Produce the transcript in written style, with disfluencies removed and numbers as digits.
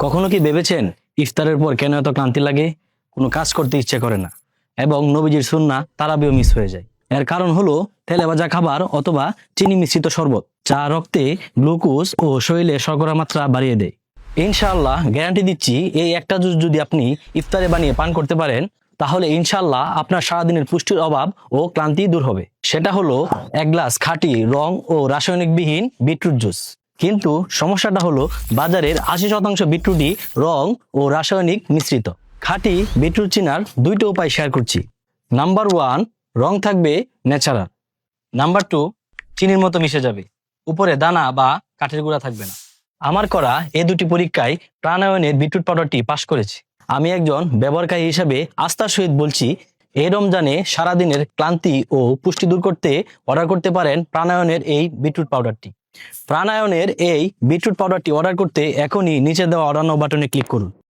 কখনো কি ভেবেছেন ইফতারের পর কেন এত ক্লান্তি লাগে? কোনো কাজ করতে ইচ্ছে করে না এবং নবীজির সুন্নাহ তারাবিও মিস হয়ে যায়। এর কারণ হলো তেলে ভাজা খাবার অথবা চিনি মিশ্রিত শরবত, যা রক্তে গ্লুকোজ ও শরীরে শর্করা মাত্রা বাড়িয়ে দেয়। ইনশাআল্লাহ গ্যারান্টি দিচ্ছি, এই একটা জুস যদি আপনি ইফতারে বানিয়ে পান করতে পারেন, তাহলে ইনশাআল্লাহ আপনার সারাদিনের পুষ্টির অভাব ও ক্লান্তি দূর হবে। সেটা হলো এক গ্লাস খাঁটি রং ও রাসায়নিকবিহীন বিটরুট জুস। কিন্তু সমস্যাটা হলো বাজারের 80% বিটরুটই রং ও রাসায়নিক মিশ্রিত। খাঁটি বিটরুট চিনার দুইটা উপায় শেয়ার করছি। নাম্বার 1, রং থাকবে ন্যাচারাল। নাম্বার 2, চিনির মতো মিশে যাবে, উপরে দানা বা কাঠের গুঁড়া থাকবে না। আমার করা এই দুটি পরীক্ষায় প্রাণায়নের বিটরুট পাউডারটি পাস করেছে। আমি একজন ব্যবহারকারী হিসেবে আস্থার সহিত বলছি, এই রমজানে সারাদিনের ক্লান্তি ও পুষ্টি দূর করতে অর্ডার করতে পারেন প্রাণায়নের এই বিটরুট পাউডারটি। প্রাণায়নের এই বিটরুট পাউডারটি অর্ডার করতে এখনই নিচে দেওয়া অর্ডার নাও বাটনে ক্লিক করুন।